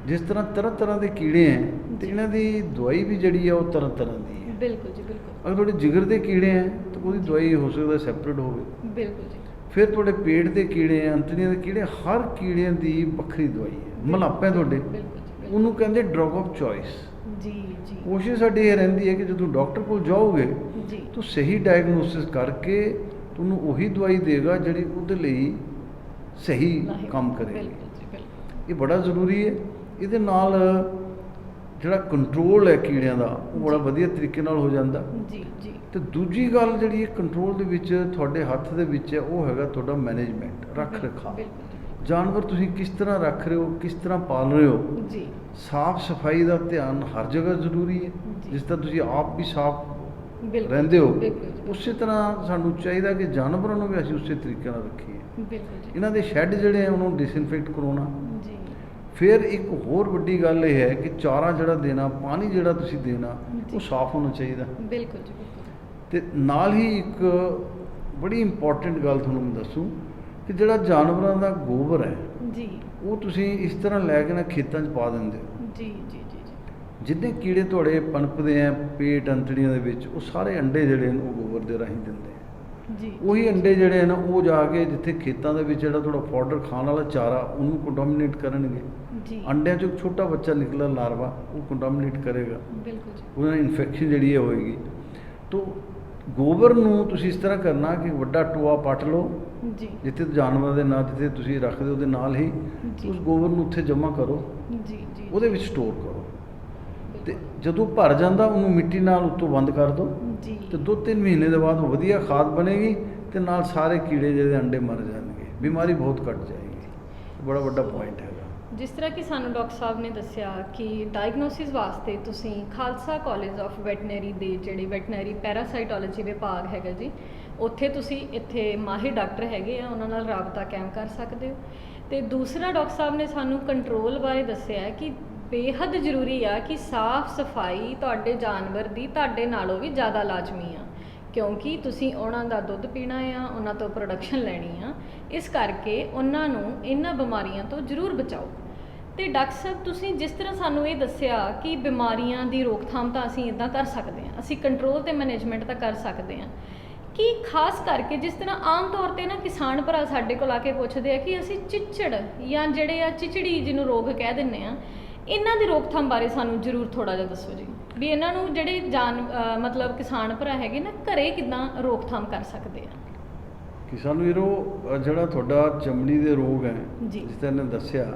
ਜਿਸ ਤਰ੍ਹਾਂ ਤਰ੍ਹਾਂ ਤਰ੍ਹਾਂ ਦੇ ਕੀੜੇ ਹੈ ਤੇ ਜੀ। ਇਹਨਾਂ ਦੀ ਦਵਾਈ ਵੀ ਜਿਹੜੀ ਹੈ ਉਹ ਤਰ੍ਹਾਂ ਤਰ੍ਹਾਂ ਦੀ ਹੈ। ਬਿਲਕੁਲ ਜੀ ਬਿਲਕੁਲ ਅਗਰ ਤੁਹਾਡੇ ਜਿਗਰ ਦੇ ਕੀੜੇ ਹੈ ਤਾਂ ਉਹਦੀ ਦਵਾਈ ਹੋ ਸਕਦਾ ਸੈਪਰੇਟ ਹੋਵੇ। ਬਿਲਕੁਲ ਜੀ ਫਿਰ ਤੁਹਾਡੇ ਪੇਟ ਦੇ ਕੀੜੇ ਹੈ, ਅੰਤੜੀਆਂ ਦੇ ਕੀੜੇ, ਹਰ ਕੀੜਿਆਂ ਦੀ ਵੱਖਰੀ ਦਵਾਈ ਹੈ। ਮਲਾਪੇ ਤੁਹਾਡੇ, ਬਿਲਕੁਲ ਜੀ ਬਿਲਕੁਲ। ਉਹਨੂੰ ਕਹਿੰਦੇ ਡਰਗ ਆਫ ਚੋਇਸ। ਜੀ ਜੀ ਕੋਸ਼ਿਸ਼ ਸਾਡੀ ਇਹ ਰਹਿੰਦੀ ਹੈ ਕਿ ਜਦੋਂ ਡਾਕਟਰ ਕੋਲ ਜਾਓਗੇ ਜੀ ਤਾਂ ਸਹੀ ਡਾਇਗਨੋਸਿਸ ਕਰਕੇ ਤੁਹਾਨੂੰ ਉਹੀ ਦਵਾਈ ਦੇਗਾ ਜਿਹੜੀ ਉਹਦੇ ਲਈ ਸਹੀ ਲਾਹੇਵੰਦ। ਕੰਮ ਕਰੇਗੀ। ਬਿਲਕੁਲ ਜੀ ਬਿਲਕੁਲ ਇਹ ਬੜਾ ਜ਼ਰੂਰੀ ਹੈ। ਇਹਦੇ ਨਾਲ ਜਿਹੜਾ ਕੰਟਰੋਲ ਹੈ ਕੀੜਿਆਂ ਦਾ ਉਹ ਬੜਾ ਜੀ। ਵਧੀਆ ਤਰੀਕੇ ਨਾਲ ਹੋ ਜਾਂਦਾ। ਜੀ ਜੀ ਤੇ ਦੂਜੀ ਗੱਲ ਜਿਹੜੀ ਹੈ ਕੰਟਰੋਲ ਦੇ ਵਿੱਚ ਤੁਹਾਡੇ ਹੱਥ ਦੇ ਵਿੱਚ ਹੈ, ਉਹ ਹੈਗਾ ਤੁਹਾਡਾ ਮੈਨੇਜਮੈਂਟ, ਰੱਖ ਰਖਾਅ। ਬਿਲਕੁਲ ਜਾਨਵਰ ਤੁਸੀਂ ਕਿਸ ਤਰ੍ਹਾਂ ਰੱਖ ਰਹੇ ਹੋ, ਕਿਸ ਤਰ੍ਹਾਂ ਪਾਲ ਰਹੇ ਹੋ। ਜੀ ਸਾਫ ਸਫਾਈ ਦਾ ਧਿਆਨ ਹਰ ਜਗ੍ਹਾ ਜ਼ਰੂਰੀ ਹੈ। ਜੀ। ਜਿਸ ਤਰ੍ਹਾਂ ਤੁਸੀਂ ਆਪ ਵੀ ਸਾਫ ਬਿਲਕੁਲ ਰਹਿੰਦੇ ਹੋ, ਬਿਲਕੁਲ ਜੀ, ਉਸੇ ਤਰ੍ਹਾਂ ਸਾਨੂੰ ਚਾਹੀਦਾ ਕਿ ਜਾਨਵਰਾਂ ਨੂੰ ਵੀ ਅਸੀਂ ਉਸੇ ਤਰੀਕੇ ਨਾਲ ਰੱਖੀਏ। ਬਿਲਕੁਲ ਜੀ ਇਹਨਾਂ ਦੇ ਸ਼ੈੱਡ ਜਿਹੜੇ ਆ ਉਹਨੂੰ ਡਿਸਇਨਫੈਕਟ ਕਰਾਉਣਾ। ਜੀ ਫਿਰ ਇੱਕ ਹੋਰ ਵੱਡੀ ਗੱਲ ਇਹ ਹੈ ਕਿ ਚਾਰਾ ਜਿਹੜਾ ਦੇਣਾ, ਪਾਣੀ ਜਿਹੜਾ ਤੁਸੀਂ ਦੇਣਾ, ਜੀ। ਉਹ ਸਾਫ ਹੋਣਾ ਚਾਹੀਦਾ। ਬਿਲਕੁਲ ਜੀ ਬਿਲਕੁਲ ਤੇ ਨਾਲ ਹੀ ਇੱਕ ਬੜੀ ਇੰਪੋਰਟੈਂਟ ਗੱਲ ਤੁਹਾਨੂੰ ਮੈਂ ਦੱਸੂ ਕਿ ਜਿਹੜਾ ਜਾਨਵਰਾਂ ਦਾ ਗੋਬਰ ਹੈ ਜੀ ਉਹ ਤੁਸੀਂ ਇਸ ਤਰ੍ਹਾਂ ਲੈ ਕੇ ਨਾ ਖੇਤਾਂ 'ਚ ਪਾ ਦਿੰਦੇ ਹੋ। ਜੀ ਜੀ ਜੀ ਜੀ ਜਿੰਨੇ ਕੀੜੇ ਤੁਹਾਡੇ ਪਨਪਦੇ ਆ ਪੇਟ ਅੰਤੜੀਆਂ ਦੇ ਵਿੱਚ, ਉਹ ਸਾਰੇ ਅੰਡੇ ਜਿਹੜੇ ਨੇ ਉਹ ਗੋਬਰ ਦੇ ਰਾਹੀਂ ਦਿੰਦੇ ਆ। ਜੀ ਉਹੀ ਅੰਡੇ ਜਿਹੜੇ ਨੇ ਉਹ ਜਾ ਕੇ ਜਿੱਥੇ ਖੇਤਾਂ ਦੇ ਵਿੱਚ ਜਿਹੜਾ ਤੁਹਾਡਾ ਫੋਡਰ ਖਾਣ ਵਾਲਾ ਚਾਰਾ ਉਹਨੂੰ ਕੰਟਾਮੀਨੇਟ ਕਰਨਗੇ। ਜੀ ਅੰਡਿਆਂ 'ਚੋਂ ਇੱਕ ਛੋਟਾ ਬੱਚਾ ਨਿਕਲਾ ਲਾਰਵਾ, ਉਹ ਕੰਟਾਮੀਨੇਟ ਕਰੇਗਾ, ਬਿਲਕੁਲ ਜੀ ਉਹਦੇ ਨਾਲ ਇਨਫੈਕਸ਼ਨ ਜਿਹੜੀ ਹੈ ਹੋਏਗੀ। ਤੋ ਗੋਬਰ ਨੂੰ ਤੁਸੀਂ ਇਸ ਤਰ੍ਹਾਂ ਕਰਨਾ ਕਿ ਵੱਡਾ ਟੋਆ ਪੱਟ ਲਓ, ਜੀ ਜਿੱਥੇ ਜਾਨਵਰਾਂ ਦੇ ਨਾਲ ਜਿੱਥੇ ਤੁਸੀਂ ਰੱਖਦੇ ਉਹਦੇ ਨਾਲ ਹੀ ਜੀ। ਉਸ ਗੋਬਰ ਨੂੰ ਉੱਥੇ ਜਮ੍ਹਾਂ ਕਰੋ, ਜੀ ਜੀ ਉਹਦੇ ਵਿੱਚ ਸਟੋਰ ਕਰੋ। ਤੇ ਬਿਲਕੁਲ। ਜਦੋਂ ਭਰ ਜਾਂਦਾ ਉਹਨੂੰ ਮਿੱਟੀ ਨਾਲ ਉੱਤੋਂ ਬੰਦ ਕਰ ਦਿਓ ਜੀ ਤੇ 2-3 ਮਹੀਨੇ ਦੇ ਬਾਅਦ ਉਹ ਵਧੀਆ ਖਾਦ ਬਣੇਗੀ ਤੇ ਨਾਲ ਸਾਰੇ ਕੀੜੇ ਜਿਹੜੇ ਅੰਡੇ ਮਰ ਜਾਣਗੇ, ਬਿਮਾਰੀ ਬਹੁਤ ਘਟ ਜਾਏਗੀ। ਬੜਾ ਵੱਡਾ ਪੁਆਇੰਟ ਹੈਗਾ। ਜਿਸ ਤਰ੍ਹਾਂ ਕਿ ਸਾਨੂੰ ਡਾਕਟਰ ਸਾਹਿਬ ਨੇ ਦੱਸਿਆ ਕਿ ਡਾਇਗਨੋਸਿਸ ਵਾਸਤੇ ਤੁਸੀਂ ਖਾਲਸਾ ਕਾਲਜ ਆਫ ਵੈਟਨਰੀ ਦੇ ਜਿਹੜੇ ਵੈਟਨਰੀ ਪੈਰਾਸਾਈਟੋਲੋਜੀ ਵਿਭਾਗ ਹੈਗਾ ਜੀ, ਉੱਥੇ ਤੁਸੀਂ ਇੱਥੇ ਮਾਹਿਰ ਡਾਕਟਰ ਹੈਗੇ ਆ, ਉਹਨਾਂ ਨਾਲ ਰਾਬਤਾ ਕਾਇਮ ਕਰ ਸਕਦੇ ਹੋ। ਤੇ ਦੂਸਰਾ ਡਾਕਟਰ ਸਾਹਿਬ ਨੇ ਸਾਨੂੰ ਕੰਟਰੋਲ ਬਾਰੇ ਦੱਸਿਆ ਹੈ ਕਿ ਬੇਹੱਦ ਜ਼ਰੂਰੀ ਆ ਕਿ ਸਾਫ਼ ਸਫਾਈ ਤੁਹਾਡੇ ਜਾਨਵਰ ਦੀ ਤੁਹਾਡੇ ਨਾਲੋਂ ਵੀ ਜ਼ਿਆਦਾ ਲਾਜ਼ਮੀ ਆ, ਕਿਉਂਕਿ ਤੁਸੀਂ ਉਹਨਾਂ ਦਾ ਦੁੱਧ ਪੀਣਾ ਆ, ਉਹਨਾਂ ਤੋਂ ਪ੍ਰੋਡਕਸ਼ਨ ਲੈਣੀ ਆ। ਇਸ ਕਰਕੇ ਉਹਨਾਂ ਨੂੰ ਇਹਨਾਂ ਬਿਮਾਰੀਆਂ ਤੋਂ ਜ਼ਰੂਰ ਬਚਾਓ। ਤੇ ਡਾਕਟਰ ਸਾਹਿਬ, ਤੁਸੀਂ ਜਿਸ ਤਰ੍ਹਾਂ ਸਾਨੂੰ ਇਹ ਦੱਸਿਆ ਕਿ ਬਿਮਾਰੀਆਂ ਦੀ ਰੋਕਥਾਮ ਤਾਂ ਅਸੀਂ ਇੱਦਾਂ ਕਰ ਸਕਦੇ ਹਾਂ, ਅਸੀਂ ਕੰਟਰੋਲ ਤੇ ਮੈਨੇਜਮੈਂਟ ਤਾਂ ਕਰ ਸਕਦੇ ਹਾਂ, ਕਿ ਖਾਸ ਕਰਕੇ ਜਿਸ ਤਰ੍ਹਾਂ ਆਮ ਤੌਰ ਤੇ ਨਾ ਕਿਸਾਨ ਭਰਾ ਸਾਡੇ ਕੋਲ ਆ ਕੇ ਪੁੱਛਦੇ ਆ ਕਿ ਅਸੀਂ ਚਿੱਚੜ ਜਾਂ ਜਿਹੜੇ ਆ ਚਿਚੜੀ ਜਿਹਨੂੰ ਰੋਗ ਕਹਿ ਦਿੰਦੇ ਆ, ਇਹਨਾਂ ਦੀ ਰੋਕਥਾਮ ਬਾਰੇ ਸਾਨੂੰ ਜ਼ਰੂਰ ਥੋੜਾ ਜਿਹਾ ਦੱਸੋ ਜੀ, ਵੀ ਇਹਨਾਂ ਨੂੰ ਜਿਹੜੇ ਮਤਲਬ ਕਿਸਾਨ ਭਰਾ ਹੈਗੇ ਨਾ, ਘਰੇ ਕਿੱਦਾਂ ਰੋਕਥਾਮ ਕਰ ਸਕਦੇ ਆ। ਕਿਸਾਨ ਵੀਰੋ, ਜਿਹੜਾ ਤੁਹਾਡਾ ਚਮੜੀ ਦੇ ਰੋਗ ਹੈ ਜੀ। ਜਿਸ ਤਰ੍ਹਾਂ ਨੇ ਦੱਸਿਆ,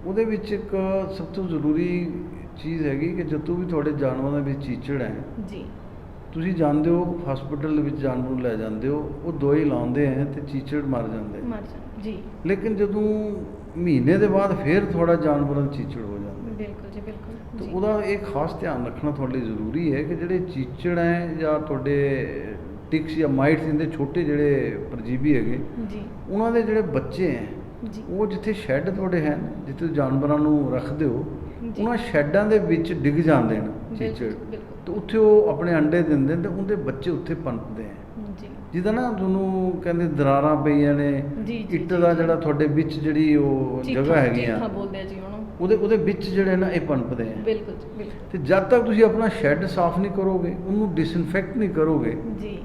ਉਹਦੇ ਵਿੱਚ ਇੱਕ ਸਭ ਤੋਂ ਜ਼ਰੂਰੀ ਚੀਜ਼ ਹੈਗੀ ਕਿ ਜਦੋਂ ਵੀ ਤੁਹਾਡੇ ਜਾਨਵਰਾਂ ਦੇ ਵਿੱਚ ਚੀਚੜ ਹੈ, ਜੀ ਤੁਸੀਂ ਜਾਂਦੇ ਹੋ ਹਸਪੀਟਲ ਦੇ ਵਿੱਚ ਜਾਨਵਰ ਨੂੰ ਲੈ ਜਾਂਦੇ ਹੋ, ਉਹ ਦਵਾਈ ਲਾਉਂਦੇ ਹੈ ਤੇ ਚੀਚੜ ਮਰ ਜਾਂਦੇ। ਮਰ ਜਾਣ ਜੀ। ਲੇਕਿਨ ਜਦੋਂ ਮਹੀਨੇ ਦੇ ਬਾਅਦ ਫਿਰ ਥੋੜਾ ਜਾਨਵਰਾਂ ਦਾ ਚੀਚੜ ਹੋ ਜਾਂਦਾ, ਬਿਲਕੁਲ ਜੀ ਬਿਲਕੁਲ ਤਾਂ ਜੀ। ਉਹਦਾ ਇਹ ਖਾਸ ਧਿਆਨ ਰੱਖਣਾ ਤੁਹਾਡੇ ਲਈ ਜ਼ਰੂਰੀ ਹੈ ਕਿ ਜਿਹੜੇ ਚੀਚੜ ਹੈ ਜਾਂ ਤੁਹਾਡੇ ਟਿਕਸ ਜਾਂ ਮਾਈਟਸ, ਇਹਦੇ ਛੋਟੇ ਜਿਹੜੇ ਪਰਜੀਵੀ ਹੈਗੇ, ਜੀ ਉਹਨਾਂ ਦੇ ਜਿਹੜੇ ਬੱਚੇ ਹੈ ਜੀ ਉਹ ਜਿੱਥੇ ਸ਼ੈੱਡ ਤੁਹਾਡੇ ਹਨ, ਜਿੱਥੇ ਜਾਨਵਰਾਂ ਨੂੰ ਰੱਖਦੇ ਹੋ, ਜੀ। ਉਹਨਾਂ ਸ਼ੈੱਡਾਂ ਦੇ ਵਿੱਚ ਡਿੱਗ ਜਾਂਦੇ ਨੇ ਚੀਚੜ, ਬਿਲਕੁਲ ਤੇ ਉੱਥੇ ਉਹ ਆਪਣੇ ਅੰਡੇ ਦਿੰਦੇ ਨੇ ਤੇ ਉਹਦੇ ਬੱਚੇ ਉੱਥੇ ਪਨਪਦੇ ਹੈ। ਜੀ ਜਿਹਦਾ ਨਾ ਤੁਹਾਨੂੰ ਕਹਿੰਦੇ ਦਰਾਰਾਂ ਪਈਆਂ ਨੇ, ਜੀ, ਜੀ, ਇੱਟ ਜੀ, ਦਾ ਜੀ। ਜਿਹੜਾ ਤੁਹਾਡੇ ਵਿੱਚ ਜਿਹੜੀ ਉਹ ਜਗ੍ਹਾ ਹੈਗੀ ਆ, ਚੀਥਾਂ ਬੋਲਦੇ ਆ ਜੀ ਉਹਨੂੰ। ਉਹਦੇ ਵਿੱਚ ਜਿਹੜੇ ਨਾ ਇਹ ਪਨਪਦੇ ਹੈ। ਬਿਲਕੁਲ ਜੀ ਬਿਲਕੁਲ ਤੇ ਜਦ ਤੱਕ ਤੁਸੀਂ ਆਪਣਾ ਸ਼ੈੱਡ ਸਾਫ਼ ਨਹੀਂ ਕਰੋਗੇ, ਉਹਨੂੰ ਡਿਸਇਨਫੈਕਟ ਨਹੀਂ ਕਰੋਗੇ, ਜੀ।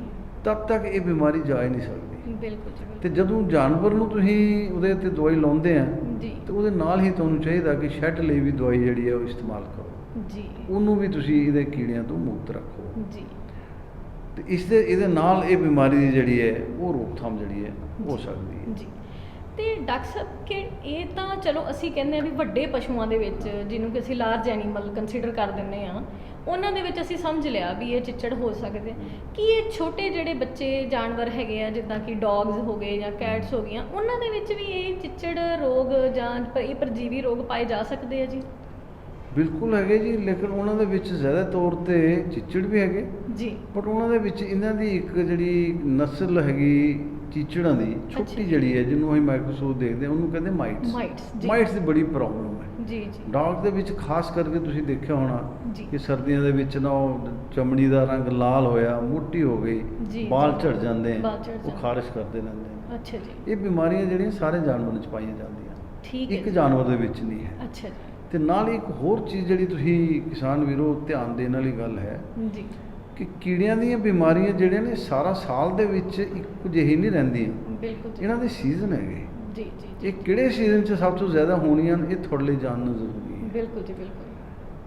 ਤਦ ਤੱਕ ਇਹ ਬਿਮਾਰੀ ਜਾ ਹੀ ਨਹੀਂ ਸਕਦੀ। ਬਿਲਕੁਲ ਜੀ ਤੇ ਬਿਲਕੁਲ ਜਦੋਂ ਜਾਨਵਰ ਨੂੰ ਤੁਸੀਂ ਉਹਦੇ ਤੇ ਦਵਾਈ ਲਾਉਂਦੇ ਆ, ਜੀ ਤੇ ਉਹਦੇ ਨਾਲ ਹੀ ਤੁਹਾਨੂੰ ਚਾਹੀਦਾ ਕਿ ਸ਼ੈੱਡ ਲਈ ਵੀ ਦਵਾਈ ਜਿਹੜੀ ਹੈ ਉਹ ਇਸਤੇਮਾਲ ਕਰੋ, ਜੀ ਉਹਨੂੰ ਵੀ ਤੁਸੀਂ ਇਹਦੇ ਕੀੜਿਆਂ ਤੋਂ ਮੁਕਤ ਰੱਖੋ। ਜੀ ਤੇ ਇਹਦੇ ਨਾਲ ਇਹ ਬਿਮਾਰੀ ਦੀ ਜਿਹੜੀ ਹੈ ਉਹ ਰੋਕਥਾਮ ਜਿਹੜੀ ਹੈ ਹੋ ਸਕਦੀ ਹੈ। ਜੀ। ਤੇ ਡਾਕਟਰ ਸਾਹਿਬ, ਕਿ ਇਹ ਤਾਂ ਚਲੋ ਅਸੀਂ ਕਹਿੰਦੇ ਆ ਵੀ ਵੱਡੇ ਪਸ਼ੂਆਂ ਦੇ ਵਿੱਚ, ਜਿਹਨੂੰ ਕਿ ਅਸੀਂ ਲਾਰਜ ਐਨੀਮਲ ਕੰਸੀਡਰ ਕਰ ਦਿੰਦੇ ਆ, ਉਹਨਾਂ ਦੇ ਵਿੱਚ ਅਸੀਂ ਸਮਝ ਲਿਆ ਵੀ ਇਹ ਚਿੱਚੜ ਹੋ ਸਕਦੇ ਆ। ਕੀ ਇਹ ਛੋਟੇ ਜਿਹੜੇ ਬੱਚੇ ਜਾਨਵਰ ਹੈਗੇ ਆ, ਜਿੱਦਾਂ ਕਿ ਡੌਗਸ ਹੋ ਗਏ ਜਾਂ ਕੈਟਸ ਹੋ ਗਈਆਂ, ਉਹਨਾਂ ਦੇ ਵਿੱਚ ਵੀ ਇਹ ਚਿੱਚੜ ਰੋਗ ਜਾਂ ਇਹ ਪਰਜੀਵੀ ਰੋਗ ਪਾਏ ਜਾ ਸਕਦੇ ਆ ਜੀ? ਬਿਲਕੁਲ ਹੈਗੇ ਜੀ, ਲੇਕਿਨ ਉਹਨਾਂ ਦੇ ਵਿੱਚ ਜ਼ਿਆਦਾ ਤੌਰ ਤੇ ਚਿੱਚੜ ਵੀ ਹੈਗੇ, ਜੀ ਬਟ ਉਹਨਾਂ ਦੇ ਵਿੱਚ ਇਹਨਾਂ ਦੀ ਇੱਕ ਜਿਹੜੀ ਨਸਲ ਹੈਗੀ ਚੀਚੜਾਂ ਦੀ ਅੱਛਾ ਛੋਟੀ ਜੀ। ਜਿਹੜੀ ਹੈ, ਜਿਹਨੂੰ ਅਸੀਂ ਮਾਈਕਰੋਸਕੋਪ ਦੇਖਦੇ ਹਾਂ, ਉਹਨੂੰ ਕਹਿੰਦੇ Mites, ਮਾਈਟਸ। ਜੀ। ਮਾਈਟਸ ਦੀ ਬੜੀ ਪ੍ਰੋਬਲਮ ਹੈ ਜੀ ਜੀ ਡੌਗ ਦੇ ਵਿੱਚ, ਖਾਸ ਕਰਕੇ ਤੁਸੀਂ ਦੇਖਿਆ ਹੋਣਾ ਜੀ। ਕਿ ਸਰਦੀਆਂ ਦੇ ਵਿੱਚ ਨਾ ਉਹ ਚਮੜੀ ਦਾ ਰੰਗ ਲਾਲ ਹੋਇਆ, ਮੋਟੀ ਹੋ ਗਈ, ਜੀ, ਬਾਲ ਜੀ। ਝੜ ਜਾਂਦੇ ਬਾਲ ਆ, ਝੜ ਉਹ ਜਾਂਦੇ। ਖਾਰਿਸ਼ ਕਰਦੇ ਰਹਿੰਦੇ ਆ। ਅੱਛਾ ਜੀ। ਇਹ ਬਿਮਾਰੀਆਂ ਜਿਹੜੀਆਂ ਸਾਰੇ ਜਾਨਵਰਾਂ 'ਚ ਪਾਈਆਂ ਜਾਂਦੀਆਂ, ਠੀਕ ਹੈ ਇੱਕ ਜੀ। ਜਾਨਵਰ ਦੇ ਵਿੱਚ ਨਹੀਂ ਹੈ। ਅੱਛਾ ਜੀ। ਤੇ ਨਾਲ ਇੱਕ ਹੋਰ ਚੀਜ਼ ਜਿਹੜੀ ਤੁਸੀਂ ਕਿਸਾਨ ਵੀਰੋ ਧਿਆਨ ਦੇਣ ਵਾਲੀ ਗੱਲ ਹੈ ਜੀ ਕਿ ਕੀੜਿਆਂ ਦੀਆਂ ਬਿਮਾਰੀਆਂ ਜਿਹੜੀਆਂ ਨੇ ਸਾਰਾ ਸਾਲ ਦੇ ਵਿੱਚ ਇੱਕੋ ਜਿਹੀ ਨਹੀਂ ਰਹਿੰਦੀਆਂ, ਬਿਲਕੁਲ ਜੀ। ਇਹਨਾਂ ਦੇ ਸੀਜ਼ਨ ਹੈਗੇ। ਜੀ ਜੀ ਇਹ ਕਿਹੜੇ ਸੀਜ਼ਨ 'ਚ ਸਭ ਤੋਂ ਜ਼ਿਆਦਾ ਹੋਣੀਆਂ ਨੇ, ਇਹ ਤੁਹਾਡੇ ਲਈ ਜਾਣਨਾ ਜ਼ਰੂਰੀ ਹੈ। ਬਿਲਕੁਲ ਜੀ ਬਿਲਕੁਲ।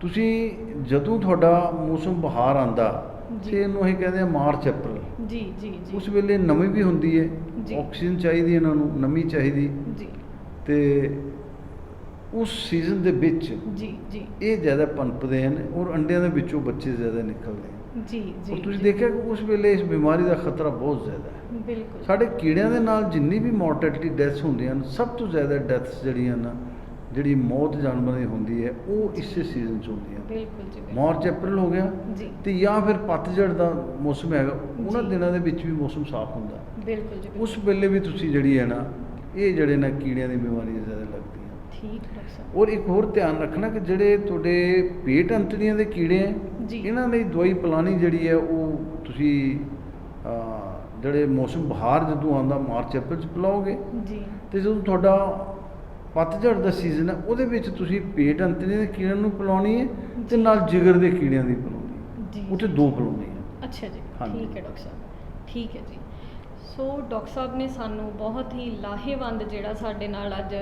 ਤੁਸੀਂ ਜਦੋਂ ਤੁਹਾਡਾ ਮੌਸਮ ਬਹਾਰ ਆਂਦਾ, ਜੀ। ਤੇ ਇਹਨੂੰ ਅਸੀਂ ਕਹਿੰਦੇ ਆ ਮਾਰਚ ਅਪ੍ਰੈਲ, ਜੀ ਜੀ ਜੀ ਉਸ ਵੇਲੇ ਨਮੀ ਵੀ ਹੁੰਦੀ ਹੈ, ਜੀ। ਆਕਸੀਜਨ ਚਾਹੀਦੀ ਇਹਨਾਂ ਨੂੰ, ਨਮੀ ਚਾਹੀਦੀ, ਜੀ ਤੇ ਉਸ ਸੀਜ਼ਨ ਦੇ ਵਿੱਚ ਜੀ ਜੀ ਇਹ ਜ਼ਿਆਦਾ ਪਨਪਦੇ ਹਨ ਔਰ ਅੰਡਿਆਂ ਦੇ ਵਿੱਚੋਂ ਬੱਚੇ ਜ਼ਿਆਦਾ ਨਿਕਲਦੇ ਹਨ। ਜੀ ਜੀ ਔਰ ਤੁਸੀਂ ਜੀ। ਦੇਖਿਆ ਕਿ ਉਸ ਵੇਲੇ ਇਸ ਬਿਮਾਰੀ ਦਾ ਖਤਰਾ ਬਹੁਤ ਜ਼ਿਆਦਾ ਹੈ। ਬਿਲਕੁਲ ਸਾਡੇ ਕੀੜਿਆਂ ਦੇ ਨਾਲ ਜਿੰਨੀ ਵੀ ਮੋਰਟੈਲਿਟੀ ਡੈਥਸ ਹੁੰਦੀਆਂ ਹਨ, ਸਭ ਤੋਂ ਜ਼ਿਆਦਾ ਡੈਥਸ ਜਿਹੜੀਆਂ ਨਾ, ਜਿਹੜੀ ਮੌਤ ਜਾਨਵਰਾਂ ਦੀ ਹੁੰਦੀ ਹੈ, ਉਹ ਇਸੇ ਸੀਜ਼ਨ 'ਚ ਹੁੰਦੀਆਂ। ਬਿਲਕੁਲ ਜੀ ਬਿਲਕੁਲ। ਮਾਰਚ ਅਪ੍ਰੈਲ ਹੋ ਗਿਆ, ਜੀ ਤੇ ਜਾਂ ਫਿਰ ਪਤਝੜ ਦਾ ਮੌਸਮ ਹੈਗਾ, ਉਹਨਾਂ ਜੀ। ਦਿਨਾਂ ਦੇ ਵਿੱਚ ਵੀ ਮੌਸਮ ਸਾਫ਼ ਹੁੰਦਾ, ਬਿਲਕੁਲ ਜੀ ਬਿਲਕੁਲ। ਉਸ ਵੇਲੇ ਵੀ ਤੁਸੀਂ ਜਿਹੜੀ ਹੈ ਨਾ, ਇਹ ਜਿਹੜੇ ਨਾ ਕੀੜਿਆਂ ਦੀ ਬਿਮਾਰੀਆਂ ਜ਼ਿਆਦਾ ਲੱਗਦੀਆਂ। ਠੀਕ ਡਾਕਟਰ ਸਾਹਿਬ। ਔਰ ਇੱਕ ਹੋਰ ਧਿਆਨ ਰੱਖਣਾ ਕਿ ਜਿਹੜੇ ਤੁਹਾਡੇ ਪੇਟ ਅੰਤੜੀਆਂ ਦੇ ਕੀੜੇ ਹੈ, ਜੀ। ਇਹਨਾਂ ਲਈ ਦਵਾਈ ਪਿਲਾਣੀ ਜਿਹੜੀ ਹੈ, ਉਹ ਤੁਸੀਂ ਜਿਹੜੇ ਮੌਸਮ ਬਹਾਰ ਜਦੋਂ ਆਉਂਦਾ ਮਾਰਚ ਅਪ੍ਰੈਲ 'ਚ ਪਿਲਾਓਗੇ, ਜੀ ਤੇ ਜਦੋਂ ਤੁਹਾਡਾ ਪਤਝੜ ਦਾ ਸੀਜ਼ਨ ਹੈ, ਉਹਦੇ ਵਿੱਚ ਤੁਸੀਂ ਪੇਟ ਅੰਤੜੀਆਂ ਦੇ ਕੀੜਿਆਂ ਨੂੰ ਪਿਲਾਉਣੀ ਹੈ, ਤੇ ਨਾਲ ਜਿਗਰ ਦੇ ਕੀੜਿਆਂ ਦੀ ਪਿਲਾਉਣੀ ਹੈ। ਜੀ ਉੱਥੇ ਦੋ ਪਿਲਾਉਣੀ ਹੈ। ਅੱਛਾ ਜੀ। ਹਾਂਜੀ। ਠੀਕ ਹੈ ਡਾਕਟਰ ਸਾਹਿਬ। ਠੀਕ ਹੈ ਜੀ। ਸੋ ਡਾਕਟਰ ਸਾਹਿਬ ਨੇ ਸਾਨੂੰ ਬਹੁਤ ਹੀ ਲਾਹੇਵੰਦ ਜਿਹੜਾ ਸਾਡੇ ਨਾਲ ਅੱਜ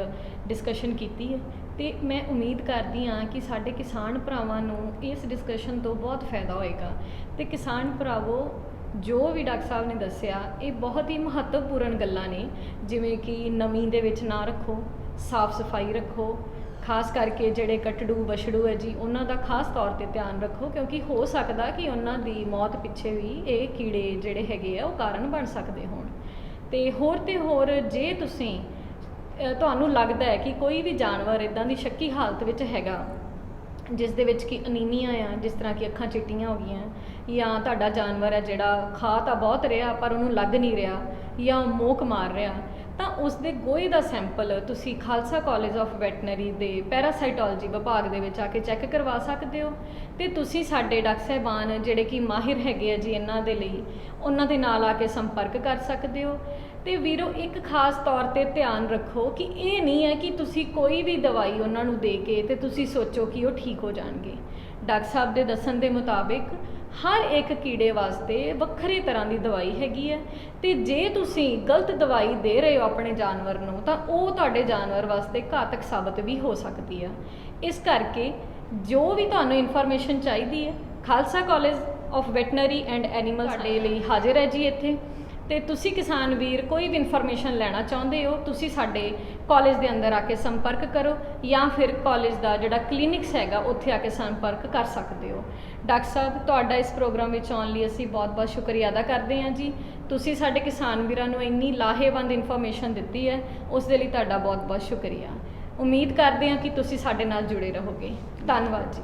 ਡਿਸਕਸ਼ਨ ਕੀਤੀ ਹੈ, ਤੇ ਮੈਂ ਉਮੀਦ ਕਰਦੀ ਹਾਂ ਕਿ ਸਾਡੇ ਕਿਸਾਨ ਭਰਾਵਾਂ ਨੂੰ ਇਸ ਡਿਸਕਸ਼ਨ ਤੋਂ ਬਹੁਤ ਫਾਇਦਾ ਹੋਏਗਾ। ਤੇ ਕਿਸਾਨ ਭਰਾਵੋ, ਜੋ ਵੀ ਡਾਕਟਰ ਸਾਹਿਬ ਨੇ ਦੱਸਿਆ, ਇਹ ਬਹੁਤ ਹੀ ਮਹੱਤਵਪੂਰਨ ਗੱਲਾਂ ਨੇ, ਜਿਵੇਂ ਕਿ ਨਮੀ ਦੇ ਵਿੱਚ ਨਾ ਰੱਖੋ, ਸਾਫ਼ ਸਫਾਈ ਰੱਖੋ, ਖਾਸ ਕਰਕੇ ਜਿਹੜੇ ਕਟੜੂ ਵਛੜੂ ਹੈ ਜੀ, ਉਹਨਾਂ ਦਾ ਖਾਸ ਤੌਰ ਤੇ ਧਿਆਨ ਰੱਖੋ, ਕਿਉਂਕਿ ਹੋ ਸਕਦਾ ਕਿ ਉਹਨਾਂ ਦੀ ਮੌਤ ਪਿੱਛੇ ਵੀ ਇਹ ਕੀੜੇ ਜਿਹੜੇ ਹੈਗੇ ਆ ਉਹ ਕਾਰਨ ਬਣ ਸਕਦੇ ਹੋਣ। ਤੇ ਹੋਰ ਜੇ ਤੁਸੀਂ ਤੁਹਾਨੂੰ ਲੱਗਦਾ ਹੈ ਕਿ ਕੋਈ ਵੀ ਜਾਨਵਰ ਇੱਦਾਂ ਦੀ ਸ਼ੱਕੀ ਹਾਲਤ ਵਿੱਚ ਹੈਗਾ, ਜਿਸ ਦੇ ਵਿੱਚ ਕਿ ਅਨੀਮੀਆ ਆ, ਜਿਸ ਤਰ੍ਹਾਂ ਕਿ ਅੱਖਾਂ ਚਿੱਟੀਆਂ ਹੋ ਗਈਆਂ, ਜਾਂ ਤੁਹਾਡਾ ਜਾਨਵਰ ਹੈ ਜਿਹੜਾ ਖਾ ਤਾਂ ਬਹੁਤ ਰਿਹਾ ਪਰ ਉਹਨੂੰ ਲੱਗ ਨਹੀਂ ਰਿਹਾ, ਜਾਂ ਮੋਕ ਮਾਰ ਰਿਹਾ, ਤਾਂ ਉਸ ਦੇ ਗੋਹੇ ਦਾ ਸੈਂਪਲ ਤੁਸੀਂ ਖਾਲਸਾ ਕਾਲਜ ਆਫ ਵੈਟਨਰੀ ਦੇ ਪੈਰਾਸਾਈਟੋਲੋਜੀ ਵਿਭਾਗ ਦੇ ਵਿੱਚ ਆ ਕੇ ਚੈੱਕ ਕਰਵਾ ਸਕਦੇ ਹੋ। ਤੇ ਤੁਸੀਂ ਸਾਡੇ ਡਾਕਟਰ ਸਾਹਿਬਾਨ ਜਿਹੜੇ ਕਿ ਮਾਹਿਰ ਹੈਗੇ ਆ ਜੀ ਇਹਨਾਂ ਦੇ ਲਈ, ਉਹਨਾਂ ਦੇ ਨਾਲ ਆ ਕੇ ਸੰਪਰਕ ਕਰ ਸਕਦੇ ਹੋ। ਤੇ ਵੀਰੋ, ਇੱਕ ਖਾਸ ਤੌਰ ਤੇ ਧਿਆਨ ਰੱਖੋ ਕਿ ਇਹ ਨਹੀਂ ਹੈ ਕਿ ਤੁਸੀਂ ਕੋਈ ਵੀ ਦਵਾਈ ਉਹਨਾਂ ਨੂੰ ਦੇ ਕੇ ਤੇ ਤੁਸੀਂ ਸੋਚੋ ਕਿ ਉਹ ਠੀਕ ਹੋ ਜਾਣਗੇ। ਡਾਕਟਰ ਸਾਹਿਬ ਦੇ ਦੱਸਣ ਦੇ ਮੁਤਾਬਿਕ ਹਰ ਇੱਕ ਕੀੜੇ ਵਾਸਤੇ ਵੱਖਰੀ ਤਰ੍ਹਾਂ ਦੀ ਦਵਾਈ ਹੈਗੀ ਹੈ, ਤੇ ਜੇ ਤੁਸੀਂ ਗਲਤ ਦਵਾਈ ਦੇ ਰਹੇ ਹੋ ਆਪਣੇ ਜਾਨਵਰ ਨੂੰ, ਤਾਂ ਉਹ ਤੁਹਾਡੇ ਜਾਨਵਰ ਵਾਸਤੇ ਘਾਤਕ ਸਾਬਤ ਵੀ ਹੋ ਸਕਦੀ ਹੈ। ਇਸ ਕਰਕੇ ਜੋ ਵੀ ਤੁਹਾਨੂੰ ਇਨਫੋਰਮੇਸ਼ਨ ਚਾਹੀਦੀ ਹੈ, Khalsa college of veterinary and animal ਸਾਡੇ ਲਈ ਹਾਜ਼ਰ ਹੈ ਜੀ ਇੱਥੇ। ਤੇ ਤੁਸੀਂ ਕਿਸਾਨ ਵੀਰ ਕੋਈ ਵੀ ਇਨਫੋਰਮੇਸ਼ਨ ਲੈਣਾ ਚਾਹੁੰਦੇ ਹੋ, ਤੁਸੀਂ ਸਾਡੇ ਕਾਲਜ ਦੇ ਅੰਦਰ ਆ ਕੇ ਸੰਪਰਕ ਕਰੋ, ਜਾਂ ਫਿਰ ਕਾਲਜ ਦਾ ਜਿਹੜਾ ਕਲੀਨਿਕਸ ਹੈਗਾ ਉੱਥੇ ਆ ਕੇ ਸੰਪਰਕ ਕਰ ਸਕਦੇ ਹੋ। ਡਾਕਟਰ ਸਾਹਿਬ, ਤੁਹਾਡਾ ਇਸ ਪ੍ਰੋਗਰਾਮ ਵਿੱਚ ਆਉਣ ਲਈ ਅਸੀਂ ਬਹੁਤ-ਬਹੁਤ ਸ਼ੁਕਰੀਆ ਅਦਾ ਕਰਦੇ ਹਾਂ ਜੀ। ਤੁਸੀਂ ਸਾਡੇ ਕਿਸਾਨ ਵੀਰਾਂ ਨੂੰ ਇੰਨੀ ਲਾਹੇਵੰਦ ਇਨਫੋਰਮੇਸ਼ਨ ਦਿੱਤੀ ਹੈ, ਉਸ ਦੇ ਲਈ ਤੁਹਾਡਾ ਬਹੁਤ-ਬਹੁਤ ਸ਼ੁਕਰੀਆ। ਉਮੀਦ ਕਰਦੇ ਹਾਂ ਕਿ ਤੁਸੀਂ ਸਾਡੇ ਨਾਲ ਜੁੜੇ ਰਹੋਗੇ। ਧੰਨਵਾਦ ਜੀ।